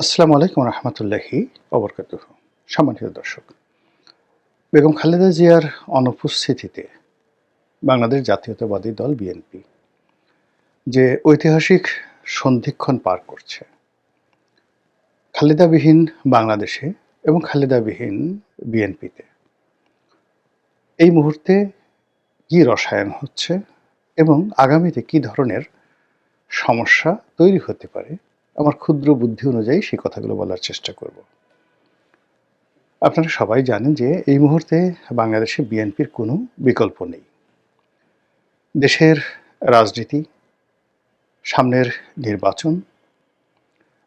আসসালামু আলাইকুম রহমতুল্লাহি ওবরকাতুহু। সম্মানিত দর্শক, বেগম খালেদা জিয়ার অনুপস্থিতিতে বাংলাদেশ জাতীয়তাবাদী দল বিএনপি যে ঐতিহাসিক সন্ধিক্ষণ পার করছে, খালেদাবিহীন বাংলাদেশে এবং খালেদাবিহীন বিএনপিতে এই মুহূর্তে কি রসায়ন হচ্ছে এবং আগামীতে কি ধরনের সমস্যা তৈরি হতে পারে, আমার ক্ষুদ্র বুদ্ধি অনুযায়ী সেই কথাগুলো বলার চেষ্টা করব। আপনারা সবাই জানেন যে এই মুহূর্তে বাংলাদেশে বিএনপির কোনো বিকল্প নেই। দেশের রাজনীতি, সামনের নির্বাচন,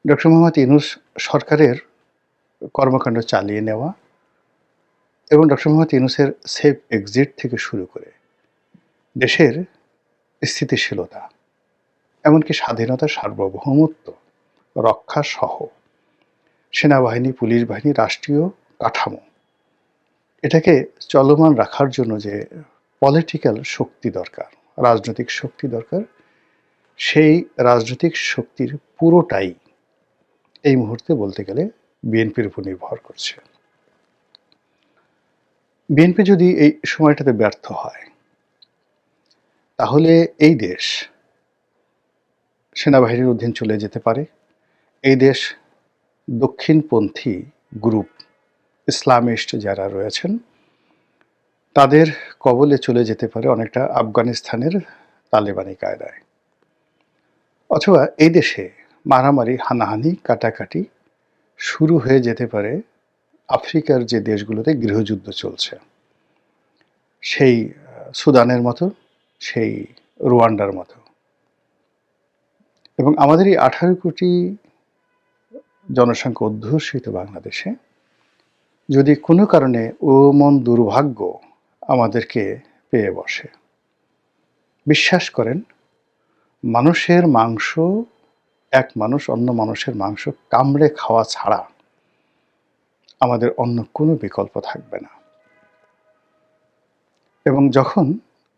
ডক্টর মোহাম্মদ ইউনূস সরকারের কর্মকাণ্ড চালিয়ে নেওয়া এবং ডক্টর মোহাম্মদ ইউনূসের সেফ এক্সিট থেকে শুরু করে দেশের স্থিতিশীলতা, এমনকি স্বাধীনতা, সার্বভৌমত্ব রক্ষা সহ সেনাবাহিনী, পুলিশ বাহিনী, রাষ্ট্রীয় কাঠামো, এটাকে চলমান রাখার জন্য যে পলিটিক্যাল শক্তি দরকার, রাজনৈতিক শক্তি দরকার, সেই রাজনৈতিক শক্তির পুরোটাই এই মুহূর্তে বলতে গেলে বিএনপির উপর নির্ভর করছে। বিএনপি যদি এই সময়টাতে ব্যর্থ হয়, তাহলে এই দেশ সেনাবাহিনীর অধীন চলে যেতে পারে। এই দেশ দক্ষিণপন্থী গ্রুপ, ইসলামিস্ট যারা রয়েছেন, তাদের কবলে চলে যেতে পারে অনেকটা আফগানিস্তানের তালেবানি কায়দায়। অথবা এই দেশে মারামারি, হানাহানি, কাটাকাটি শুরু হয়ে যেতে পারে আফ্রিকার যে দেশগুলোতে গৃহযুদ্ধ চলছে, সেই সুদানের মতো, সেই রুয়ান্ডার মতো। এবং আমাদের এই 18 কোটি জনসংখ্যা অধ্যুষিত বাংলাদেশে যদি কোনো কারণে মন দুর্ভাগ্য আমাদেরকে পেয়ে বসে, বিশ্বাস করেন, মানুষের মাংস, এক মানুষ অন্য মানুষের মাংস কামড়ে খাওয়া ছাড়া আমাদের অন্য কোনো বিকল্প থাকবে না। এবং যখন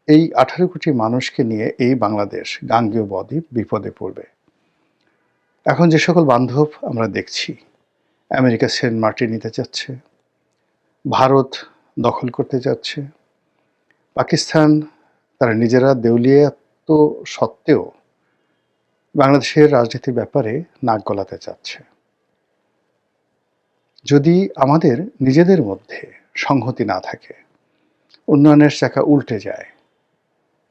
এই 18 কোটি মানুষকে নিয়ে এই বাংলাদেশ, গাঙ্গেয় বদ্বীপ বিপদে পড়বে, এখন যে সকল বান্ধব আমরা দেখছি, আমেরিকা সেন্ট মার্টিন নিতে চাচ্ছে, ভারত দখল করতে যাচ্ছে, পাকিস্তান তারা নিজেরা দেউলিয়াত্ব সত্ত্বেও বাংলাদেশের রাজনীতির ব্যাপারে নাক গলাতে চাচ্ছে। যদি আমাদের নিজেদের মধ্যে সংহতি না থাকে, উন্নয়নের চাকা উল্টে যায়,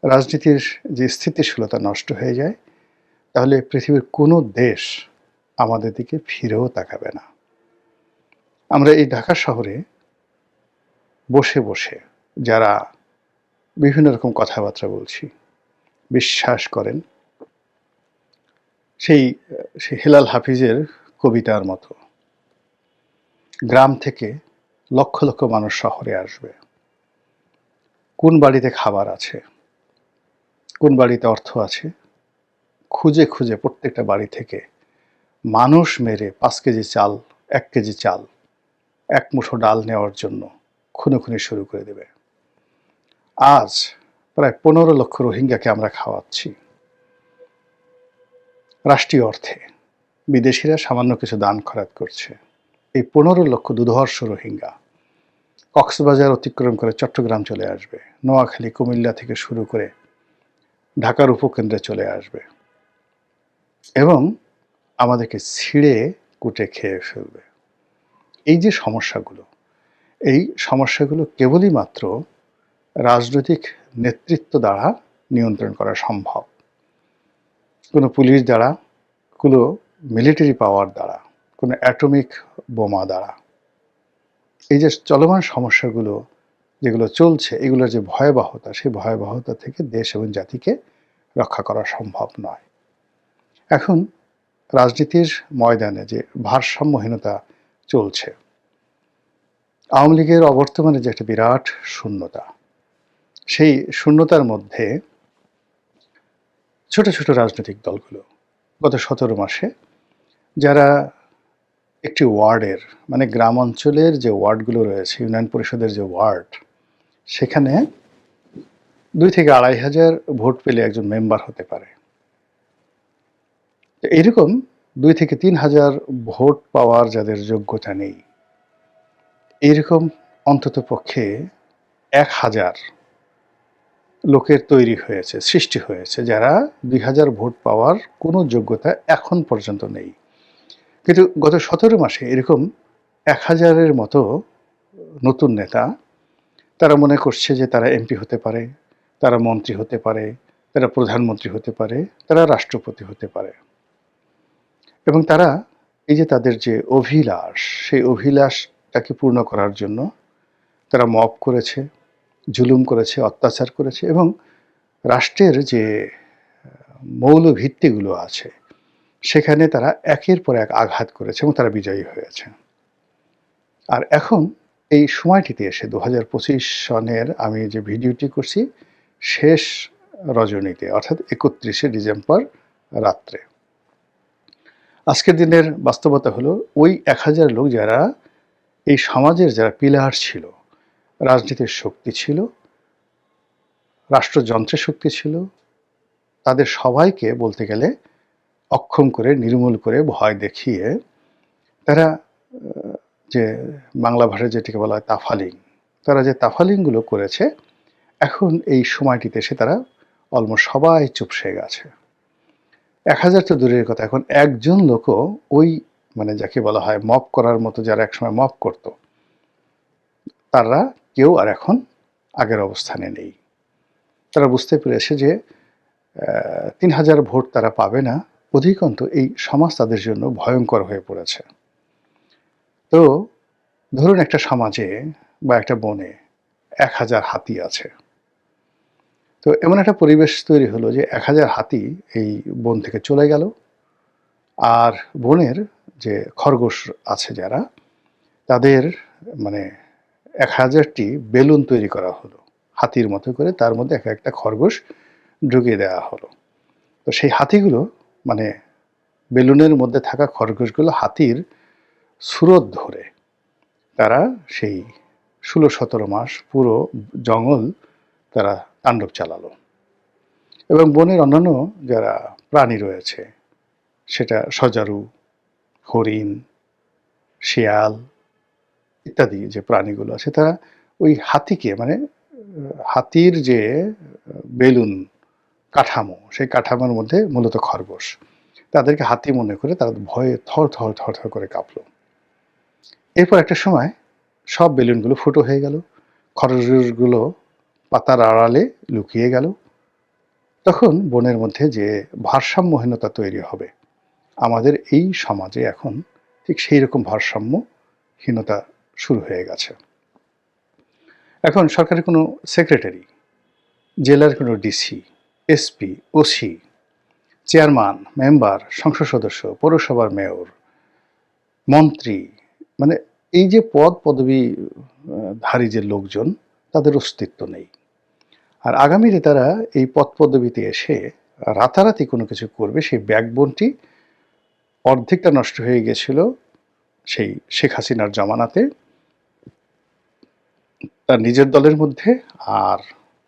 রাজনীতির যে স্থিতিশীলতা নষ্ট হয়ে যায়, তাহলে পৃথিবীর কোনো দেশ আমাদের দিকে ফিরেও তাকাবে না। আমরা এই ঢাকা শহরে বসে বসে যারা বিভিন্ন রকম কথাবার্তা বলছি, বিশ্বাস করেন সেই হেলাল হাফিজের কবিতার মতো গ্রাম থেকে লক্ষ লক্ষ মানুষ শহরে আসবে। কোন বাড়িতে খাবার আছে, কোন বাড়িতে অর্থ আছে, খুঁজে খুঁজে প্রত্যেকটা বাড়ি থেকে মানুষ মেরে 5 কেজি চাল, 1 কেজি চাল, 1 মুঠো ডাল নেওয়ার জন্য খুনোখুনি শুরু করে দেবে। আজ প্রায় 15 লক্ষ রোহিঙ্গাকে আমরা খাওয়াচ্ছি রাষ্ট্রীয় অর্থে। বিদেশিরা সামান্য কিছু দান খয়রাত করছে। এই 15 লক্ষ দুর্ধর্ষ রোহিঙ্গা কক্সবাজার অতিক্রম করে চট্টগ্রাম চলে আসবে, নোয়াখালী, কুমিল্লা থেকে শুরু করে ঢাকার উপকেন্দ্রে চলে আসবে এবং আমাদেরকে ছিঁড়ে কুটে খেয়ে ফেলবে। এই যে সমস্যাগুলো, এই সমস্যাগুলো কেবলই মাত্র রাজনৈতিক নেতৃত্ব দ্বারা নিয়ন্ত্রণ করা সম্ভব। কোনো পুলিশ দ্বারা, কোনো মিলিটারি পাওয়ার দ্বারা, কোনো অ্যাটমিক বোমা দ্বারা এই যে চলমান সমস্যাগুলো যেগুলো চলছে, এগুলোর যে ভয়াবহতা, সেই ভয়াবহতা থেকে দেশ এবং জাতিকে রক্ষা করা সম্ভব নয়। এখন রাজনীতির ময়দানে যে ভারসাম্যহীনতা চলছে, আওয়ামী লীগের অবর্তমানে যে একটা বিরাট শূন্যতা, সেই শূন্যতার মধ্যে ছোট ছোট রাজনৈতিক দলগুলো গত 17 মাসে যারা একটি ওয়ার্ডের, মানে গ্রাম অঞ্চলের যে ওয়ার্ডগুলো রয়েছে, ইউনিয়ন পরিষদের যে ওয়ার্ড, সেখানে 2 থেকে 2,500 ভোট পেলে একজন মেম্বার হতে পারে। তো এরকম 2 থেকে 3,000 ভোট পাওয়ার যাদের যোগ্যতা নেই, এরকম অন্তত পক্ষে 1,000 লোকের তৈরি হয়েছে, সৃষ্টি হয়েছে, যারা 2,000 ভোট পাওয়ার কোনো যোগ্যতা এখন পর্যন্ত নেই। কিন্তু গত 17 মাসে এরকম 1,000-এর মতো নতুন নেতা, তারা মনে করছে যে তারা এমপি হতে পারে, তারা মন্ত্রী হতে পারে, তারা প্রধানমন্ত্রী হতে পারে, তারা রাষ্ট্রপতি হতে পারে। এবং তারা এই যে তাদের যে অভিলাষ, সেই অভিলাষটাকে পূর্ণ করার জন্য তারা মব করেছে, জুলুম করেছে, অত্যাচার করেছে এবং রাষ্ট্রের যে মৌল ভিত্তিগুলো আছে সেখানে তারা একের পর এক আঘাত করেছে এবং তারা বিজয়ী হয়েছে। আর এখন এই সময়টিতে এসে 2025 সনের আমি যে ভিডিওটি করছি শেষ রজনীতে, অর্থাৎ 31শে ডিসেম্বর রাত্রে, আজকের দিনের বাস্তবতা হলো ওই 1,000 লোক যারা এই সমাজের যারা পিলার ছিল, রাজনীতির শক্তি ছিল, রাষ্ট্রযন্ত্রের শক্তি ছিল, তাদের সবাইকে বলতে গেলে অক্ষম করে, নির্মূল করে, ভয় দেখিয়ে তারা যে বাংলা ভাষায় যেটিকে বলা হয় তাফালিং, তারা যে তাফালিংগুলো করেছে, এখন এই সময়টিতে এসে তারা অলমোস্ট সবাই চুপসে গেছে। 1,000 তো দূরের কথা, এখন একজন লোকও ওই মানে যাকে বলা হয় মব করার মতো, যারা একসময় মব করত, তারা কেউ আর এখন আগের অবস্থানে নেই। তারা বুঝতে পেরেছে যে 3,000 ভোট তারা পাবে না, অধিকন্তু এই সমাজ তাদের জন্য ভয়ঙ্কর হয়ে পড়েছে। তো ধরুন একটা সমাজে বা একটা বনে 1,000 হাতি আছে। তো এমন একটা পরিবেশ তৈরি হলো যে 1,000 হাতি এই বন থেকে চলে গেল, আর বনের যে খরগোশ আছে যারা, তাদের মানে 1,000টি বেলুন তৈরি করা হলো হাতির মতো করে, তার মধ্যে এক একটা খরগোশ ঢুকিয়ে দেওয়া হলো। তো সেই হাতিগুলো মানে বেলুনের মধ্যে থাকা খরগোশগুলো হাতির সুরত ধরে তারা সেই 16-17 মাস পুরো জঙ্গল তারা তাণ্ডব চালালো। এবং বনের অন্যান্য যারা প্রাণী রয়েছে, সেটা সজারু, হরিণ, শিয়াল ইত্যাদি যে প্রাণীগুলো আছে, তারা ওই হাতিকে মানে হাতির যে বেলুন কাঠামো, সেই কাঠামোর মধ্যে মূলত খরগোশ, তাদেরকে হাতি মনে করে তারা ভয়ে থর থর থর থর করে কাঁপলো। এরপর একটা সময় সব বেলুনগুলো ফুটো হয়ে গেল, খরগোশগুলো পাতার আড়ালে লুকিয়ে গেল। তখন বনের মধ্যে যে ভারসাম্যহীনতা তৈরি হবে, আমাদের এই সমাজে এখন ঠিক সেই রকম ভারসাম্যহীনতা শুরু হয়ে গেছে। এখন সরকারের কোনো সেক্রেটারি, জেলার কোনো DC, SP, OC, chairman, member, সংসদ সদস্য, পৌরসভার মেয়র, মন্ত্রী, মানে এই যে পদ পদবী ধারী যে লোকজন, তাদের অস্তিত্ব নেই। আর আগামীতে তারা এই পদ পদবীতে এসে রাতারাতি কোনো কিছু করবে, সেই ব্যাকবোনটি অর্ধেকটা নষ্ট হয়ে গেছিল সেই শেখ হাসিনার জমানাতে, তার নিজের দলের মধ্যে আর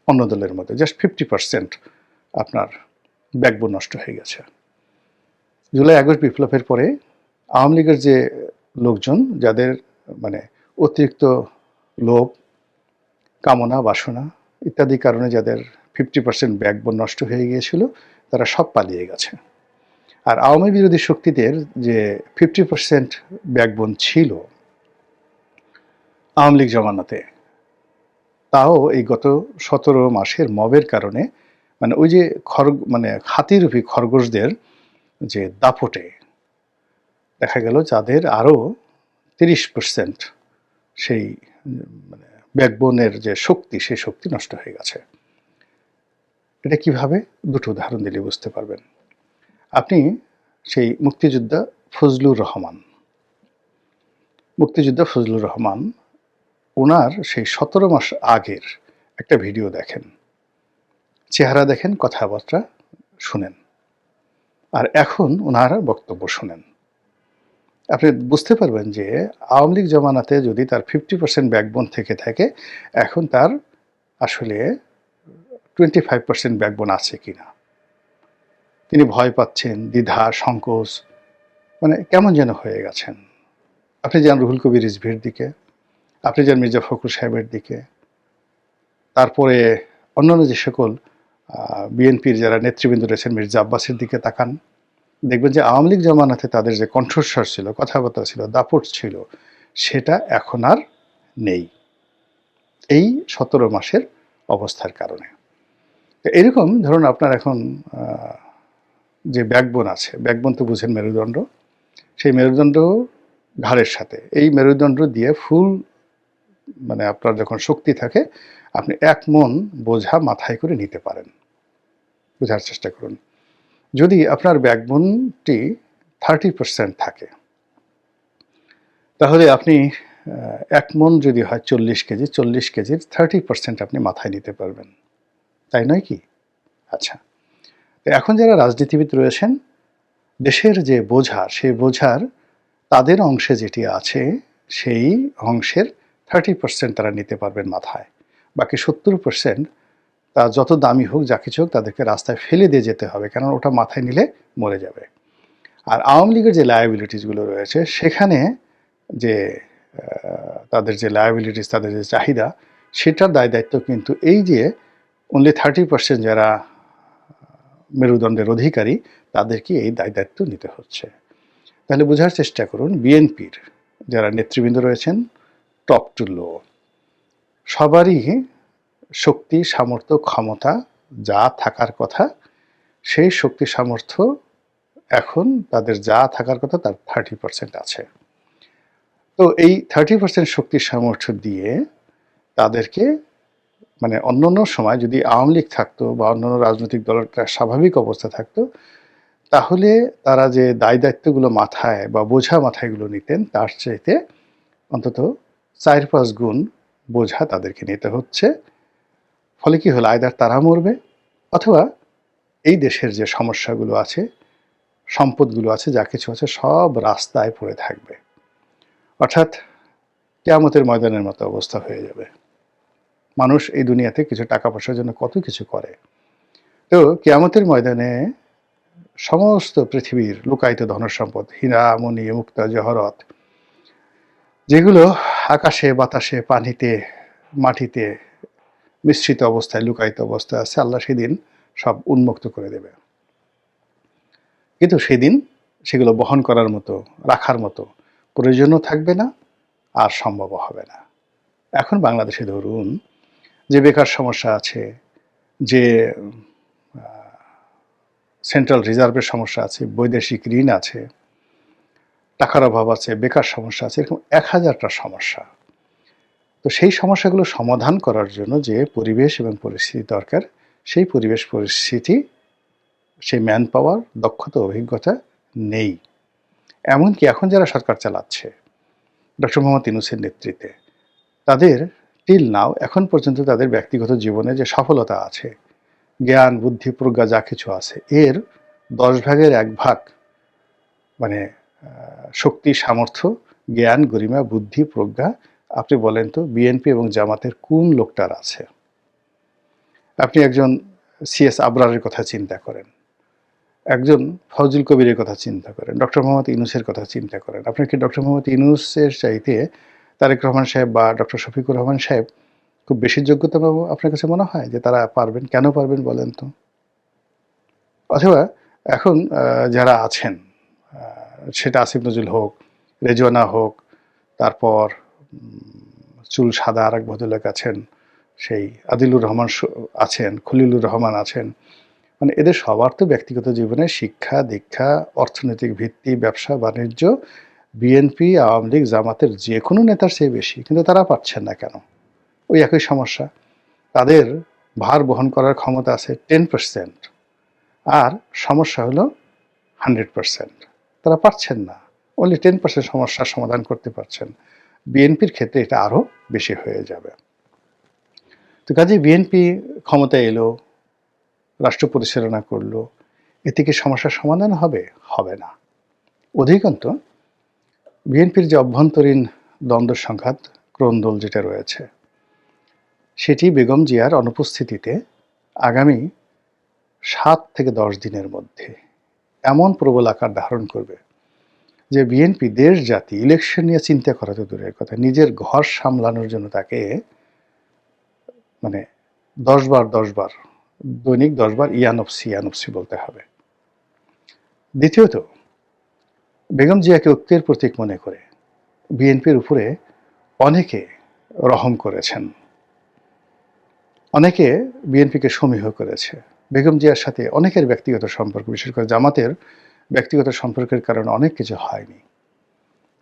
অন্য দলের মধ্যে জাস্ট 50% আপনার ব্যাকবোন নষ্ট হয়ে গেছে। জুলাই আগস্ট বিপ্লবের পরে আওয়ামী লীগের যে লোকজন, যাদের মানে অতিরিক্ত লোভ, কামনা, বাসনা ইত্যাদি কারণে যাদের 50% ব্যাকবোন নষ্ট হয়ে গিয়েছিল, তারা সব পালিয়ে গেছে। আর আওয়ামী বিরোধী শক্তিদের যে 50% ব্যাকবোন ছিল আওয়ামী লীগ জমানাতে, তাও এই গত 17 মাসের মবের কারণে মানে ওই যে মানে হাতিরূপী খরগোশদের যে দাপটে দেখা গেল যাদের আরও 30% সেই মানে ব্যাকবোনের যে শক্তি, সেই শক্তি নষ্ট হয়ে গেছে। এটা কিভাবে? দুটো উদাহরণ দিলে বুঝতে পারবেন। আপনি সেই মুক্তিযোদ্ধা ফজলুর রহমান, ওনার সেই 17 মাস আগের একটা ভিডিও দেখেন, চেহারা দেখেন, কথাবার্তা শুনেন, আর এখন ওনার বক্তব্য শুনেন। আপনি বুঝতে পারবেন যে আওয়ামী লীগ জমানাতে যদি তার 50% ব্যাকবোন থেকে থাকে, এখন তার আসলে 25% ব্যাকবোন আছে কিনা। তিনি ভয় পাচ্ছেন, দ্বিধা, সংকোচ, মানে কেমন যেন হয়ে গেছেন। আপনি যান রুহুল কবির রিজভীর দিকে, আপনি যান মির্জা ফখরুল সাহেবের দিকে, তারপরে অন্যান্য যে সকল বিএনপির যারা নেতৃবৃন্দ রয়েছেন মির্জা আব্বাসের দিকে তাকান, দেখবেন যে আওয়ামী লীগ জমানাতে তাদের যে কণ্ঠস্বর ছিল, কথাবার্তা ছিল, দাপট ছিল, সেটা এখন আর নেই এই 17 মাসের অবস্থার কারণে। এরকম ধরুন আপনার এখন যে ব্যাকবোন আছে, ব্যাকবোন তো বুঝেন মেরুদণ্ড, সেই মেরুদণ্ড ঘাড়ের সাথে, এই মেরুদণ্ড দিয়ে ফুল মানে আপনার যখন শক্তি থাকে আপনি 1 মণ বোঝা মাথায় করে নিতে পারেন। বোঝার চেষ্টা করুন, যদি আপনার ব্যাকবোনটি 30% থাকে তাহলে আপনি 1 মণ যদি হয় 40 কেজি, 40 কেজির 30% আপনি মাথায় নিতে পারবেন, তাই নয় কি? আচ্ছা, এখন যারা রাজনীতিবিদ রয়েছেন, দেশের যে বোঝা, সেই বোঝার তাদের অংশে যেটি আছে সেই অংশের 30% তারা নিতে পারবেন মাথায়, বাকি 70% তা যত দামি হোক যা কিছু হোক তাদেরকে রাস্তায় ফেলে দিয়ে যেতে হবে, কারণ ওটা মাথায় নিলে মরে যাবে। আর আওয়ামী লীগের যে লায়াবিলিটিসগুলো রয়েছে সেখানে যে তাদের যে লায়াবিলিটিস, তাদের যে চাহিদা, সেটার দায় দায়িত্ব কিন্তু এই যে অনলি 30% যারা মেরুদণ্ডের অধিকারী তাদেরকে এই দায় দায়িত্ব নিতে হচ্ছে। তাহলে বোঝার চেষ্টা করুন, বিএনপির যারা নেতৃবৃন্দ রয়েছেন টপ টু লো, সবারই শক্তি, সামর্থ্য, ক্ষমতা যা থাকার কথা সেই শক্তি সামর্থ্য এখন তাদের যা থাকার কথা তার 30% আছে। তো এই 30% শক্তি সামর্থ্য দিয়ে তাদেরকে মানে অন্যান্য সময় যদি আওয়ামী লীগ থাকতো বা অন্যান্য রাজনৈতিক দলের একটা স্বাভাবিক অবস্থা থাকতো, তাহলে তারা যে দায় দায়িত্বগুলো মাথায় বা বোঝা মাথায়গুলো নিতেন তার চাইতে অন্তত 4-5 গুণ বোঝা তাদেরকে নিতে হচ্ছে। ফলে কি হলো, আইদার তারা মরবে অথবা এই দেশের যে সমস্যাগুলো আছে, সম্পদগুলো আছে, যা কিছু আছে সব রাস্তায় পড়ে থাকবে, অর্থাৎ কিয়ামতের ময়দানের মতো অবস্থা হয়ে যাবে। মানুষ এই দুনিয়াতে কিছু টাকা পয়সার জন্য কত কিছু করে, তো কিয়ামতের ময়দানে সমস্ত পৃথিবীর লুকায়িত ধনসম্পদ, হীরা মণি মুক্তা জহরত, যেগুলো আকাশে বাতাসে পানিতে মাটিতে মিশ্রিত অবস্থায় লুকায়িত অবস্থায় আছে, আল্লাহ সেদিন সব উন্মুক্ত করে দেবে। কিন্তু সেদিন সেগুলো বহন করার মতো, রাখার মতো প্রয়োজনও থাকবে না, আর সম্ভবও হবে না। এখন বাংলাদেশে ধরুন যে বেকার সমস্যা আছে, যে সেন্ট্রাল রিজার্ভের সমস্যা আছে, বৈদেশিক ঋণ আছে, টাকার অভাব আছে, বেকার সমস্যা আছে, এরকম 1000টা সমস্যা। তো সেই সমস্যাগুলো সমাধান করার জন্য যে পরিবেশ এবং পরিস্থিতি দরকার, সেই পরিবেশ পরিস্থিতি, সেই ম্যান পাওয়ার, দক্ষতা, অভিজ্ঞতা নেই। এমনকি এখন যারা সরকার চালাচ্ছে ডক্টর মোহাম্মদ ইউনূসের নেতৃত্বে, তাদের টিল নাও এখন পর্যন্ত তাদের ব্যক্তিগত জীবনে যে সফলতা আছে, জ্ঞান বুদ্ধি প্রজ্ঞা যা কিছু আছে, এর 10 ভাগের 1 ভাগ মানে শক্তি সামর্থ্য জ্ঞান গরিমা বুদ্ধি প্রজ্ঞা আপনি বলেন তো বিএনপি এবং জামাতের কোন লোকটার আছে? আপনি একজন সিএস আবরারের কথা চিন্তা করেন, একজন ফজল কবিরের কথা চিন্তা করেন, ডক্টর মোহাম্মদ ইউনূসের কথা চিন্তা করেন। আপনার কি ডক্টর মোহাম্মদ ইউনূসের চাইতে তারেক রহমান সাহেব বা ডক্টর শফিকুর রহমান সাহেব খুব বেশি যোগ্যতা পাবো আপনার কাছে মনে হয় যে তারা পারবেন? কেন পারবেন বলেন তো? অথবা এখন যারা আছেন, সেটা আসিফ নজরুল হোক, রেজওয়ানা হোক, তারপর চুল সাদা আর এক ভদ্রলোক আছেন, সেই আদিলুর রহমান আছেন, খলিলুর রহমান আছেন, মানে এদের সবার তো ব্যক্তিগত জীবনে শিক্ষা দীক্ষা, অর্থনৈতিক ভিত্তি, ব্যবসা বাণিজ্য বিএনপি আওয়ামী লীগ জামাতের যে কোনো নেতার চেয়ে বেশি, কিন্তু তারা পাচ্ছেন না কেন? ওই একই সমস্যা, তাদের ভার বহন করার ক্ষমতা আছে 10%, আর সমস্যা হলো 100%। তারা পারছেন না, অনলি 10% সমস্যার সমাধান করতে পারছেন। বিএনপির ক্ষেত্রে এটা আরও বেশি হয়ে যাবে। তো কাজে বিএনপি ক্ষমতায় এলো, রাষ্ট্র পরিচালনা করলো, এতে কি সমস্যার সমাধান হবে? হবে না। অধিকন্ত বিএনপির যে অভ্যন্তরীণ দ্বন্দ্ব সংঘাত, ক্রন্দল যেটা রয়েছে, সেটি বেগম জিয়ার অনুপস্থিতিতে আগামী 7 থেকে 10 দিনের মধ্যে এমন প্রবল আকার ধারণ করবে যে বিএনপি দেশ জাতি ইলেকশন নিয়ে চিন্তা করা তো দূরের কথা, নিজের ঘর সামলানোর জন্য তাকে মানে 10 বার দৈনিক 10 বার ইয়ানফসি বলতে হবে। দ্বিতীয়ত, বেগম জিয়াকে ঐক্যের প্রতীক মনে করে বিএনপির উপরে অনেকে রহম করেছেন, অনেকে বিএনপিকে সমীহ করেছে। বেগম জিয়ার সাথে অনেকের ব্যক্তিগত সম্পর্ক, বিশেষ করে জামাতের ব্যক্তিগত সম্পর্কের কারণে অনেক কিছু হয়নি,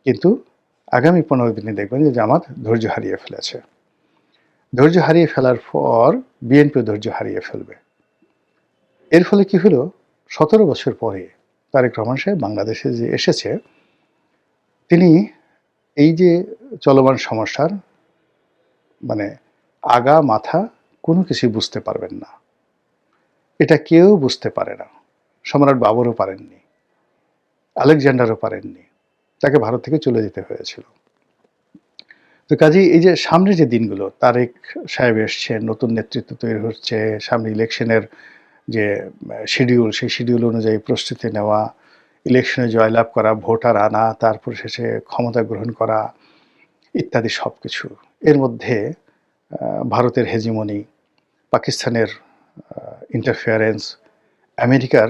কিন্তু আগামী 15 দিনে দেখবেন যে জামাত ধৈর্য হারিয়ে ফেলেছে। ধৈর্য হারিয়ে ফেলার পর বিএনপি ধৈর্য হারিয়ে ফেলবে। এর ফলে কি হলো, 17 বছর পরে তারেক রহমান সাহেব বাংলাদেশে যে এসেছে, তিনি এই যে চলমান সমস্যার আগা মাথা কোনো কিছুই বুঝতে পারবেন না। এটা কেউ বুঝতে পারে না। সম্রাট বাবরও পারেননি, আলেকজান্ডারও পারেননি, তাকে ভারত থেকে চলে যেতে হয়েছিল। তো কাজেই এই যে সামনে যে দিনগুলো, তারেক সাহেব এসছেন, নতুন নেতৃত্ব তৈরি হচ্ছে, সামনে ইলেকশনের যে শিডিউল, সেই শিডিউল অনুযায়ী প্রস্তুতি নেওয়া, ইলেকশনে জয়লাভ করা, ভোটার আনা, তারপর শেষে ক্ষমতা গ্রহণ করা ইত্যাদি সব কিছু। এর মধ্যে ভারতের হেজিমনি, পাকিস্তানের ইন্টারফেয়ারেন্স, আমেরিকার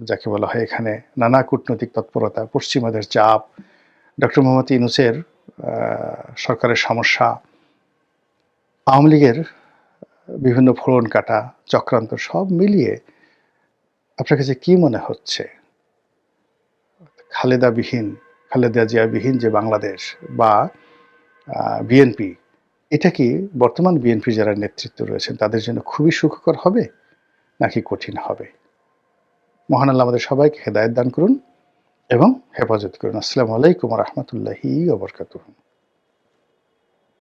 যাকে বলা হয় এখানে নানা কূটনৈতিক তৎপরতা, পশ্চিমাদের চাপ, ডক্টর মোহাম্মদ ইউনূসের সরকারের সমস্যা, আওয়ামী লীগের বিভিন্ন ফোড়ন কাটা চক্রান্ত, সব মিলিয়ে আপনার কাছে কি মনে হচ্ছে খালেদা জিয়াবিহীন যে বাংলাদেশ বা বিএনপি, এটা কি বর্তমান বিএনপি যারা নেতৃত্ব রয়েছেন তাদের জন্য খুবই সুখকর হবে নাকি কঠিন হবে? মহান আল্লাহ আমাদের সবাইকে হেদায়েত দান করুন এবং হেফাজত করুন। আসসালামু আলাইকুম ওয়া রাহমাতুল্লাহি ওয়া বারাকাতুহু।